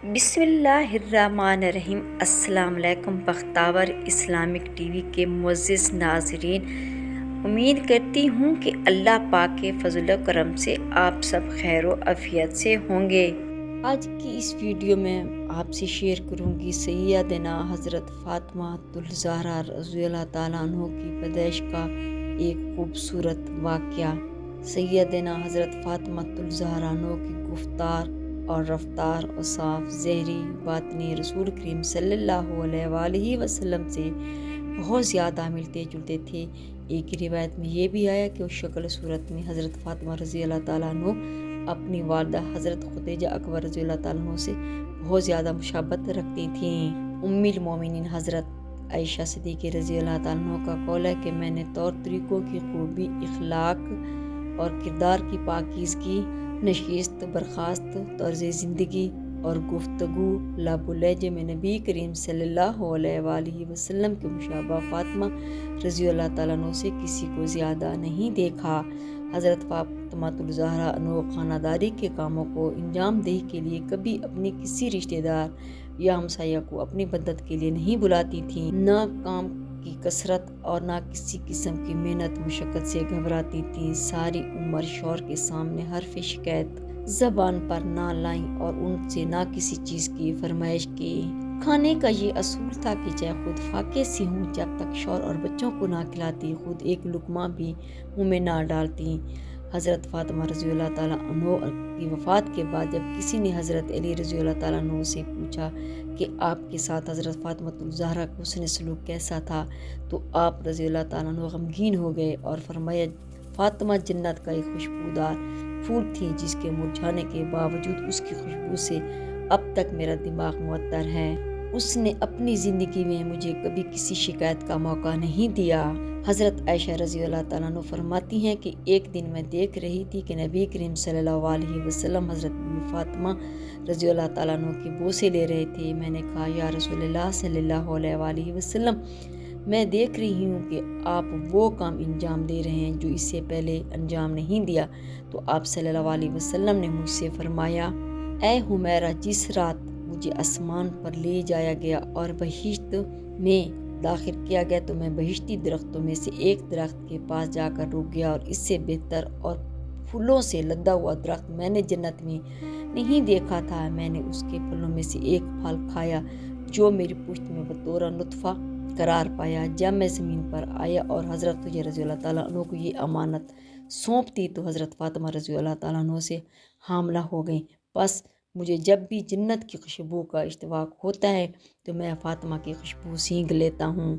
بسم اللہ الرحمن الرحیم۔ السلام علیکم بختاور اسلامک ٹی وی کے معزز ناظرین، امید کرتی ہوں کہ اللہ پاک کے فضل و کرم سے آپ سب خیر و عافیت سے ہوں گے۔ آج کی اس ویڈیو میں آپ سے شیئر کروں گی سیدنا حضرت فاطمہ الزہرا رضی اللہ تعالیٰ عنہ کی پیدائش کا ایک خوبصورت واقعہ۔ سیدنا حضرت فاطمہ الزہرا عنہ کی گفتار اور رفتار اور صاف ظاہری باطنی رسول کریم صلی اللہ علیہ وآلہ وسلم سے بہت زیادہ ملتے جلتے تھے۔ ایک روایت میں یہ بھی آیا کہ اس شکل صورت میں حضرت فاطمہ رضی اللہ تعالیٰ عنہ اپنی والدہ حضرت خدیجہ اکبر رضی اللہ تعالیٰ عنہ سے بہت زیادہ مشابہت رکھتی تھیں۔ ام المومنین حضرت عائشہ صدیقہ رضی اللہ تعالیٰ عنہ کا قول ہے کہ میں نے طور طریقوں کی خوبی، اخلاق اور کردار کی پاکیزگی، نشست برخاست طرز زندگی اور گفتگو لب و لہجے میں نبی کریم صلی اللہ علیہ وآلہ وسلم کے مشابہ فاطمہ رضی اللہ تعالیٰ عنہ سے کسی کو زیادہ نہیں دیکھا۔ حضرت فاطمہ الزہرا عنہ خانہ داری کے کاموں کو انجام دہی کے لیے کبھی اپنے کسی رشتہ دار یا ہمسایہ کو اپنی مدد کے لیے نہیں بلاتی تھیں، نہ کام کی کثرت اور نہ کسی قسم کی محنت مشقت سے گھبراتی تھیں۔ ساری عمر شوہر کے سامنے حرف شکایت زبان پر نہ لائیں اور ان سے نہ کسی چیز کی فرمائش کی۔ کھانے کا یہ اصول تھا کہ چاہے خود فاقے سے ہوں، جب تک شوہر اور بچوں کو نہ کھلاتی خود ایک لقمہ بھی منہ میں نہ ڈالتی۔ حضرت فاطمہ رضی اللہ تعالیٰ عنہ کی وفات کے بعد جب کسی نے حضرت علی رضی اللہ تعالیٰ عنہ سے پوچھا کہ آپ کے ساتھ حضرت فاطمہ الزہرا کا حسن سلوک کیسا تھا، تو آپ رضی اللہ تعالیٰ عنہ غمگین ہو گئے اور فرمایا، فاطمہ جنت کا ایک خوشبودار پھول تھی جس کے مرجھانے کے باوجود اس کی خوشبو سے اب تک میرا دماغ معطر ہے۔ اس نے اپنی زندگی میں مجھے کبھی کسی شکایت کا موقع نہیں دیا۔ حضرت عائشہ رضی اللہ تعالیٰ عنہ فرماتی ہیں کہ ایک دن میں دیکھ رہی تھی کہ نبی کریم صلی اللہ علیہ وسلم حضرت فاطمہ رضی اللہ تعالیٰ عنہ کے بوسے لے رہے تھے۔ میں نے کہا، یا رسول اللہ صلی اللہ علیہ وآلہ وسلم، میں دیکھ رہی ہوں کہ آپ وہ کام انجام دے رہے ہیں جو اس سے پہلے انجام نہیں دیا۔ تو آپ صلی اللہ علیہ وسلم نے مجھ سے فرمایا، اے حمیرہ، جس رات مجھے آسمان پر لے جایا گیا اور بہشت میں داخل کیا گیا تو میں بہشتی درختوں میں سے ایک درخت کے پاس جا کر رک گیا، اور اس سے بہتر اور پھولوں سے لدا ہوا درخت میں نے جنت میں نہیں دیکھا تھا۔ میں نے اس کے پھلوں میں سے ایک پھل کھایا جو میری پشت میں بطور نطفہ قرار پایا۔ جب میں زمین پر آیا اور حضرت خدیجہ رضی اللہ تعالیٰ عنہ کو یہ امانت سونپ دی تو حضرت فاطمہ رضی اللہ تعالیٰ عنہ سے حاملہ ہو گئیں۔ بس مجھے جب بھی جنت کی خوشبو کا اشتواق ہوتا ہے تو میں فاطمہ کی خوشبو سینگھ لیتا ہوں۔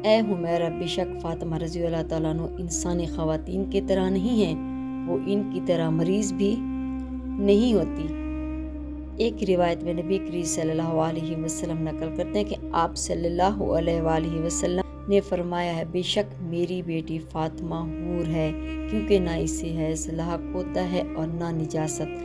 اے حمیرہ، بے شک فاطمہ رضی اللہ تعالیٰ عنہ انسانی خواتین کی طرح نہیں ہیں، وہ ان کی طرح مریض بھی نہیں ہوتی۔ ایک روایت میں نبی کریم صلی اللہ علیہ وسلم نقل کرتے ہیں کہ آپ صلی اللہ علیہ وآلہ وسلم نے فرمایا ہے، بے شک میری بیٹی فاطمہ حور ہے، کیونکہ نہ اسے حیض لاحق ہوتا ہے اور نہ نجاست۔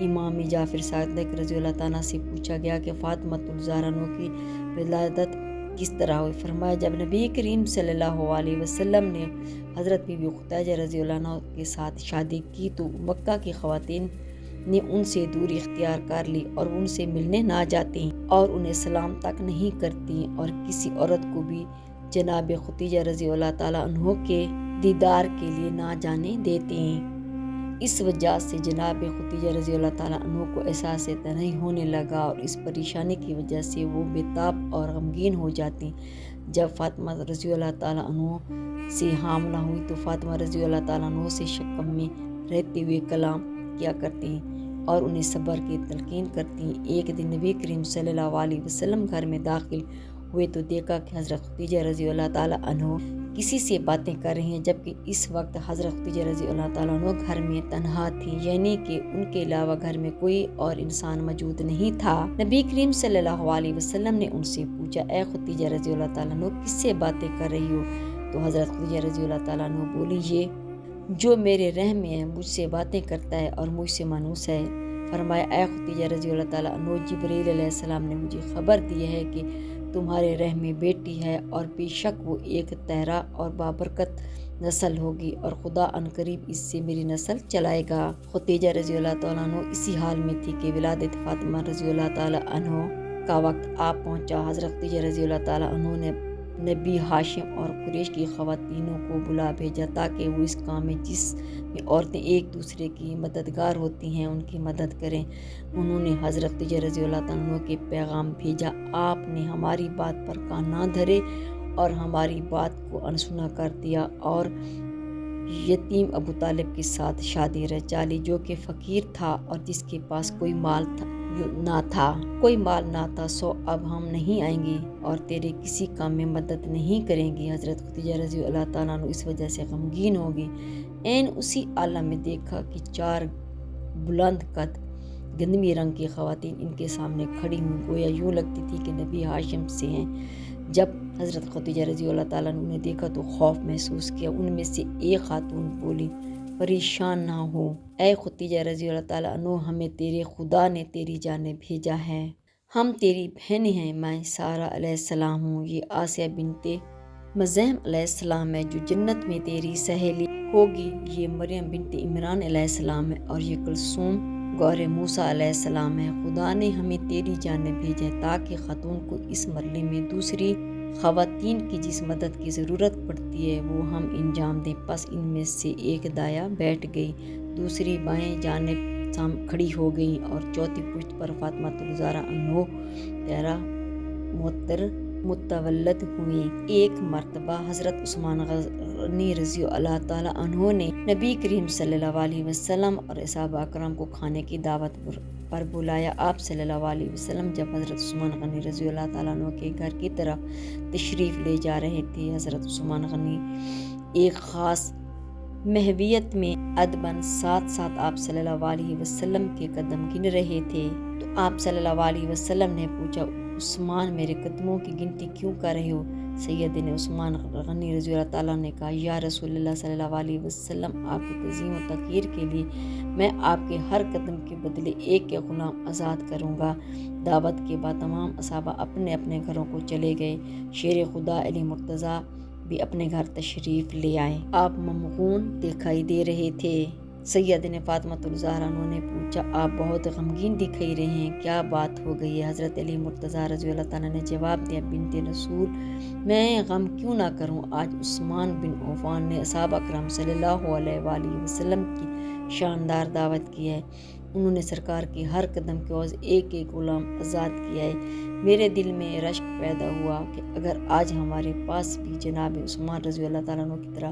امام جعفر صادق رضی اللہ تعالیٰ سے پوچھا گیا کہ فاطمہ الزہرا عنہ کی ولادت کس طرح ہوئی؟ فرمایا، جب نبی کریم صلی اللہ علیہ وسلم نے حضرت بی بی خدیجہ رضی اللہ عنہ کے ساتھ شادی کی تو مکہ کی خواتین نے ان سے دوری اختیار کر لی اور ان سے ملنے نہ جاتی اور انہیں سلام تک نہیں کرتی اور کسی عورت کو بھی جناب خدیجہ رضی اللہ تعالیٰ عنہ کے دیدار کے لیے نہ جانے دیتی۔ اس وجہ سے جناب خدیجہ رضی اللہ تعالیٰ عنہ کو احساس تنہائی ہونے لگا اور اس پریشانی کی وجہ سے وہ بے تاب اور غمگین ہو جاتی۔ جب فاطمہ رضی اللہ تعالیٰ عنہ سے حاملہ ہوئی تو فاطمہ رضی اللہ تعالیٰ عنہ سے شکم میں رہتے ہوئے کلام کیا کرتی اور انہیں صبر کی تلقین کرتی۔ ایک دن نبی کریم صلی اللہ علیہ وسلم گھر میں داخل ہوئے تو دیکھا کہ حضرت خدیجہ رضی اللہ تعالیٰ عنہ کسی سے باتیں کر رہی ہیں، جبکہ اس وقت حضرت خدیجہ رضی اللہ تعالیٰ عنہ گھر میں تنہا تھیں، یعنی کہ ان کے علاوہ گھر میں کوئی اور انسان موجود نہیں تھا۔ نبی کریم صلی اللہ علیہ وسلم نے ان سے پوچھا، اے خدیجہ رضی اللہ تعالیٰ عنہ، کس سے باتیں کر رہی ہو؟ تو حضرت خدیجہ رضی اللہ تعالیٰ عنہ بولی، یہ جو میرے رحم میں ہے مجھ سے باتیں کرتا ہے اور مجھ سے مانوس ہے۔ فرمایا، اے خدیجہ رضی اللہ تعالیٰ عنہ، جبرائیل علیہ السلام نے مجھے خبر دی ہے کہ تمہارے رحم میں بیٹی ہے اور بے شک وہ ایک طاہرہ اور بابرکت نسل ہوگی اور خدا عنقریب اس سے میری نسل چلائے گا۔ خدیجہ رضی اللہ تعالیٰ عنہ اسی حال میں تھی کہ ولادت فاطمہ رضی اللہ تعالیٰ عنہ کا وقت آ پہنچا۔ حضرت خدیجہ رضی اللہ تعالیٰ عنہ نے نبی ہاشم اور قریش کی خواتینوں کو بلا بھیجا تاکہ وہ اس کام میں جس میں عورتیں ایک دوسرے کی مددگار ہوتی ہیں ان کی مدد کریں۔ انہوں نے حضرت خدیجہ رضی اللہ تعالیٰ عنہ کے پیغام بھیجا، آپ نے ہماری بات پر کان نہ دھرے اور ہماری بات کو انسنا کر دیا اور یتیم ابو طالب کے ساتھ شادی رچا لی جو کہ فقیر تھا اور جس کے پاس کوئی مال نہ تھا، سو اب ہم نہیں آئیں گی اور تیرے کسی کام میں مدد نہیں کریں گی۔ حضرت خدیجہ رضی اللہ تعالیٰ عنہ اس وجہ سے غمگین ہوگی۔ اسی عالم میں دیکھا کہ 4 بلند قد گندمی رنگ کی خواتین ان کے سامنے کھڑی ہوئی، گویا یوں لگتی تھی کہ نبی ہاشم سے ہیں۔ جب حضرت خدیجہ رضی اللہ تعالیٰ عنہ نے دیکھا تو خوف محسوس کیا۔ ان میں سے ایک خاتون بولی، پریشان نہ ہو اے خدیجہ رضی اللہ تعالیٰ عنہ، ہمیں تیرے خدا نے تیری جانب بھیجا ہے، ہم تیری بہنیں ہیں۔ میں سارہ علیہ السلام ہوں، یہ آسیہ بنت مزاحم علیہ السلام ہے جو جنت میں تیری سہیلی ہوگی، یہ مریم بنت عمران علیہ السلام ہے اور یہ کلثوم گور موسیٰ علیہ السلام ہے۔ خدا نے ہمیں تیری جانب بھیجا ہے تاکہ خاتون کو اس مرحلے میں دوسری خواتین کی جس مدد کی ضرورت پڑتی ہے وہ ہم انجام دیں۔ پس ان میں سے ایک دایاں بیٹھ گئی، دوسری بائیں جانب کھڑی ہو گئی اور چوتھی پشت پر فاطمہ الزہرا عنہ طاہرہ متولد ہوئیں۔ ایک مرتبہ حضرت عثمان غنی رضی اللہ تعالیٰ عنہ نے نبی کریم صلی اللہ علیہ وسلم اور صحابہ اکرام کو کھانے کی دعوت پر بلایا۔ آپ صلی اللہ علیہ وسلم جب حضرت عثمان غنی رضی اللہ تعالیٰ عنہ کے گھر کی طرف تشریف لے جا رہے تھے، حضرت عثمان غنی ایک خاص مہویت میں ادباً ساتھ آپ صلی اللہ علیہ وسلم کے قدم گن رہے تھے تو آپ صلی اللہ علیہ وسلم نے پوچھا، عثمان میرے قدموں کی گنتی کیوں کر رہے ہو؟ سیدنا عثمان غنی رضی اللہ تعالیٰ نے کہا، یا رسول اللہ صلی اللہ علیہ وسلم، آپ کی تعظیم و تقریر کے لیے میں آپ کے ہر قدم کے بدلے ایک غلام آزاد کروں گا۔ دعوت کے بعد تمام صحابہ اپنے اپنے گھروں کو چلے گئے۔ شیر خدا علی مرتضیٰ بھی اپنے گھر تشریف لے آئے۔ آپ ممغون دکھائی دے رہے تھے۔ سیدنا فاطمہ الزہرا نے پوچھا، آپ بہت غمگین دکھائی رہے ہیں، کیا بات ہو گئی ہے؟ حضرت علی مرتضیٰ رضی اللہ تعالیٰ نے جواب دیا، بنت رسول، میں غم کیوں نہ کروں؟ آج عثمان بن عفان نے صحابہ اکرام صلی اللہ علیہ وآلہ وسلم کی شاندار دعوت کی ہے، انہوں نے سرکار کے ہر قدم کے عوض ایک غلام آزاد کیا ہے۔ میرے دل میں رشک پیدا ہوا کہ اگر آج ہمارے پاس بھی جناب عثمان رضی اللہ تعالیٰ عنہ کی طرح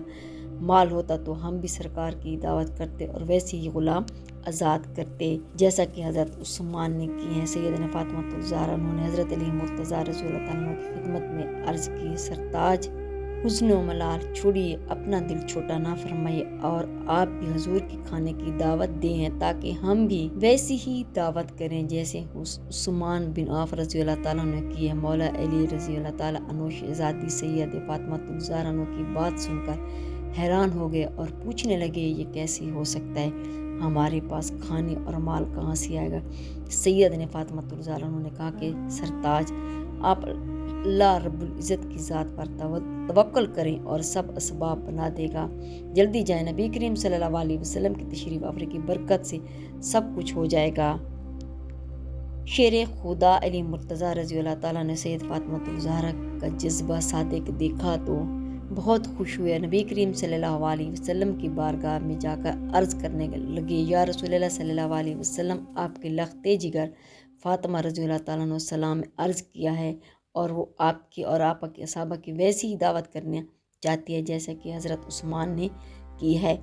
مال ہوتا تو ہم بھی سرکار کی دعوت کرتے اور ویسے ہی غلام آزاد کرتے جیسا کہ حضرت عثمان نے کی ہیں۔ سیدنا فاطمہ الزہرا نے حضرت علی مرتضیٰ رضی اللہ تعالیٰ عنہ کی خدمت میں عرض کی، سرتاج حزن و ملال چھوڑیے، اپنا دل چھوٹا نہ فرمائیے اور آپ بھی حضور کی کھانے کی دعوت دیں تاکہ ہم بھی ویسی ہی دعوت کریں جیسے عثمان بن عفان رضی اللہ تعالیٰ نے کی ہے۔ مولا علی رضی اللہ تعالیٰ عنہ شہزادی سیدہ فاطمہ الزہرا کی بات سن کر حیران ہو گئے اور پوچھنے لگے، یہ کیسے ہو سکتا ہے؟ ہمارے پاس کھانے اور مال کہاں سے آئے گا؟ سیدنا فاطمہ الزہرا نے کہا کہ سرتاج، آپ اللہ رب العزت کی ذات پر توکل کریں اور سب اسباب بنا دے گا، جلدی جائیں، نبی کریم صلی اللہ علیہ وسلم کی تشریف آوری کی برکت سے سب کچھ ہو جائے گا۔ شیر خدا علی مرتضیٰ رضی اللہ تعالیٰ نے سید فاطمہ الزہرا کا جذبہ صادق دیکھا تو بہت خوش ہوئے۔ نبی کریم صلی اللہ علیہ وسلم کی بارگاہ میں جا کر عرض کرنے لگے، یا رسول اللہ صلی اللہ علیہ وسلم، آپ کے لختے جگر فاطمہ رضی اللہ تعالیٰ عنہ السلام نے عرض کیا ہے اور وہ آپ کی اور آپ کے صحابہ کی ویسی ہی دعوت کرنا چاہتی ہے جیسا کہ حضرت عثمان نے کی ہے،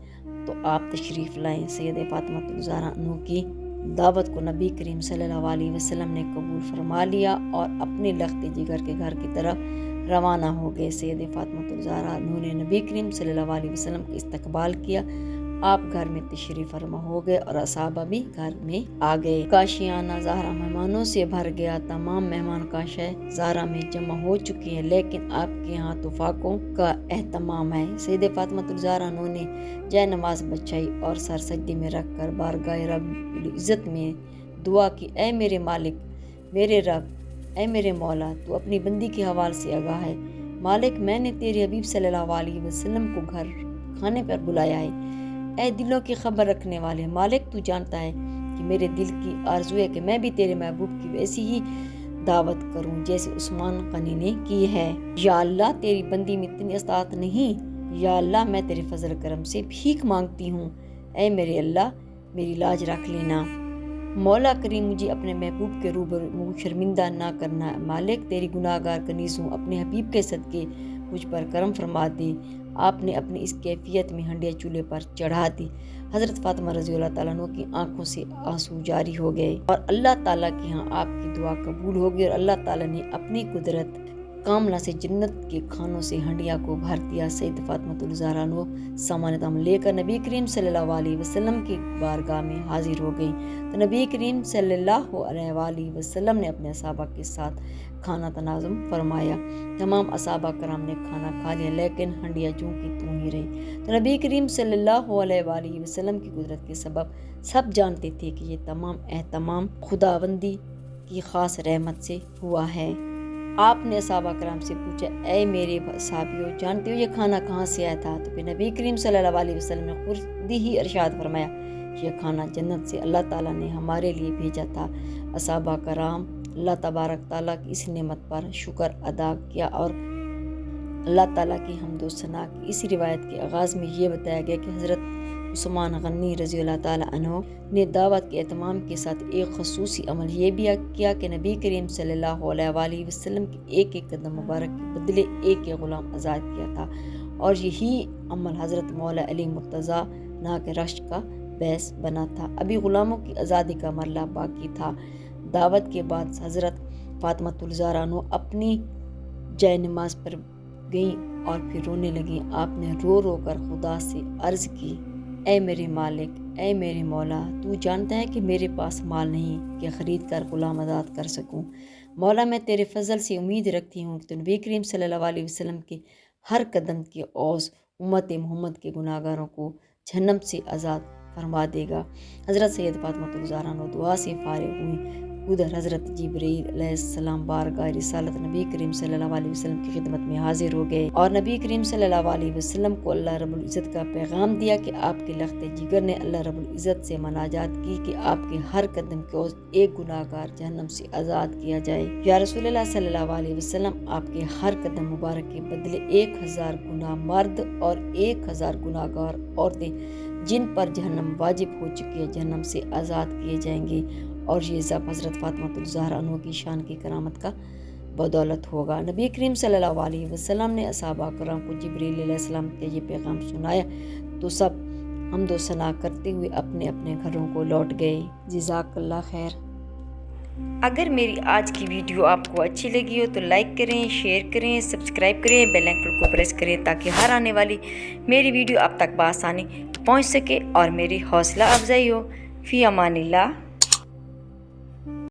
تو آپ تشریف لائیں۔ سیدہ فاطمہ الزہرا کی دعوت کو نبی کریم صلی اللہ علیہ وسلم نے قبول فرما لیا اور اپنے لختے جگر کے گھر کی طرف روانہ ہو گئے۔ سیدہ فاطمہ الزہرا نے نبی کریم صلی اللہ علیہ وسلم کا استقبال کیا، آپ گھر میں تشریف فرما ہو گئے اور صحابہ بھی گھر میں آ گئے۔ کاشیانہ زہرا مہمانوں سے بھر گیا، تمام مہمان کاشی زہرا میں جمع ہو چکے ہیں، لیکن آپ کے ہاں طوفاقوں کا اہتمام ہے۔ سیدہ فاطمہ الزہرا نے جائے نماز بچھائی اور سر سجدے میں رکھ کر بارگاہ رب العزت میں دعا کی، اے میرے مالک، میرے رب، اے میرے مولا تو اپنی بندی کے حوال سے آگاہ ہے۔ مالک میں نے تیرے حبیب صلی اللہ علیہ وسلم کو گھر کھانے پر بلایا ہے۔ اے دلوں کی خبر رکھنے والے مالک تو جانتا ہے کہ میرے دل کی آرزو ہے کہ میں بھی تیرے محبوب کی ویسی ہی دعوت کروں جیسے عثمان غنی نے کی ہے۔ یا اللہ تیری بندی میں اتنی استطاعت نہیں، یا اللہ میں تیرے فضل کرم سے بھیک مانگتی ہوں، اے میرے اللہ میری لاج رکھ لینا۔ مولا کریم مجھے اپنے محبوب کے روبرو شرمندہ نہ کرنا۔ مالک تیری گناہ گار کنیز ہوں، اپنے حبیب کے صدقے مجھ پر کرم فرما دے۔ آپ نے اپنی اس کیفیت میں ہنڈیا چولہے پر چڑھا دی۔ حضرت فاطمہ رضی اللہ تعالیٰ عنہ کی آنکھوں سے آنسو جاری ہو گئے اور اللہ تعالیٰ کے ہاں آپ کی دعا قبول ہو گئی اور اللہ تعالیٰ نے اپنی قدرت کاملہ سے جنت کے کھانوں سے ہنڈیا کو بھر دیا۔ سید فاطمۃ الزہرا عنہ سامان تمام لے کر نبی کریم صلی اللہ علیہ وسلم کی بارگاہ میں حاضر ہو گئیں تو نبی کریم صلی اللہ علیہ وآلہ وسلم نے اپنے صحابہ کے ساتھ کھانا تناظم فرمایا۔ تمام صحابہ کرام نے کھانا کھا لیا لیکن ہنڈیا جو کی توں ہی رہی۔ تو نبی کریم صلی اللہ علیہ وآلہ وسلم کی قدرت کے سبب سب جانتے تھے کہ یہ تمام اہتمام خداوندی کی خاص رحمت سے ہوا ہے۔ آپ نے صحابہ کرام سے پوچھا اے میرے صحابیوں جانتے ہو یہ کھانا کہاں سے آیا تھا؟ تو پھر نبی کریم صلی اللہ علیہ وسلم نے خود ہی ارشاد فرمایا یہ کھانا جنت سے اللہ تعالیٰ نے ہمارے لیے بھیجا تھا۔ صحابہ کرام اللہ تبارک تعالیٰ کی اس نعمت پر شکر ادا کیا اور اللہ تعالیٰ کی حمد و ثنا کی۔ اس روایت کے آغاز میں یہ بتایا گیا کہ حضرت عثمان غنی رضی اللہ تعالیٰ عنہ نے دعوت کے اہتمام کے ساتھ ایک خصوصی عمل یہ بھی کیا کہ نبی کریم صلی اللہ علیہ وآلہ وسلم کے ایک ایک قدم مبارک کے بدلے ایک ایک غلام آزاد کیا تھا اور یہی عمل حضرت مولا علی مرتضیٰ ناک رشت کا باعث بنا تھا۔ ابھی غلاموں کی آزادی کا مرحلہ باقی تھا۔ دعوت کے بعد حضرت فاطمۃ الزہرا عنہ اپنی جائے نماز پر گئیں اور پھر رونے لگیں۔ آپ نے رو رو کر خدا سے عرض کی اے میرے مالک اے میرے مولا تو جانتا ہے کہ میرے پاس مال نہیں کہ خرید کر غلام آزاد کر سکوں۔ مولا میں تیرے فضل سے امید رکھتی ہوں کہ تو نبی کریم صلی اللہ علیہ وسلم کے ہر قدم کے عوض امت محمد کے گناہ گاروں کو جہنم سے آزاد فرما دے گا۔ حضرت سید فاطمۃ الزہرا عنہ دعا سے فارغ ہوئیں۔ ادھر حضرت جبرائیل علیہ السلام بارگاہ رسالت نبی کریم صلی اللہ علیہ وسلم کی خدمت میں حاضر ہو گئے اور نبی کریم صلی اللہ علیہ وسلم کو اللہ رب العزت کا پیغام دیا کہ آپ کے لخت جگر نے اللہ رب العزت سے مناجات کی کہ آپ کے ہر قدم کے عوض ایک گناہ گار جہنم سے آزاد کیا جائے۔ یا رسول اللہ صلی اللہ علیہ وسلم آپ کے ہر قدم مبارک کے بدلے 1000 گناہ مرد اور 1000 گناہ گار عورتیں جن پر جہنم واجب ہو چکی ہے جہنم سے آزاد کیے جائیں گے اور یہ سب حضرت فاطمۃ الزہرا عنہ کی شان کی کرامت کا بدولت ہوگا۔ نبی کریم صلی اللہ علیہ وسلم نے صحابہ کرام کو جبرائیل علیہ السلام کا یہ پیغام سنایا تو سب حمد و ثنا کرتے ہوئے اپنے اپنے گھروں کو لوٹ گئے۔ جزاک اللہ خیر۔ اگر میری آج کی ویڈیو آپ کو اچھی لگی ہو تو لائک کریں، شیئر کریں، سبسکرائب کریں، بیل آئکن کو پریس کریں تاکہ ہر آنے والی میری ویڈیو آپ تک بآسانی پہنچ سکے اور میری حوصلہ افزائی ہو۔ فی امان اللہ۔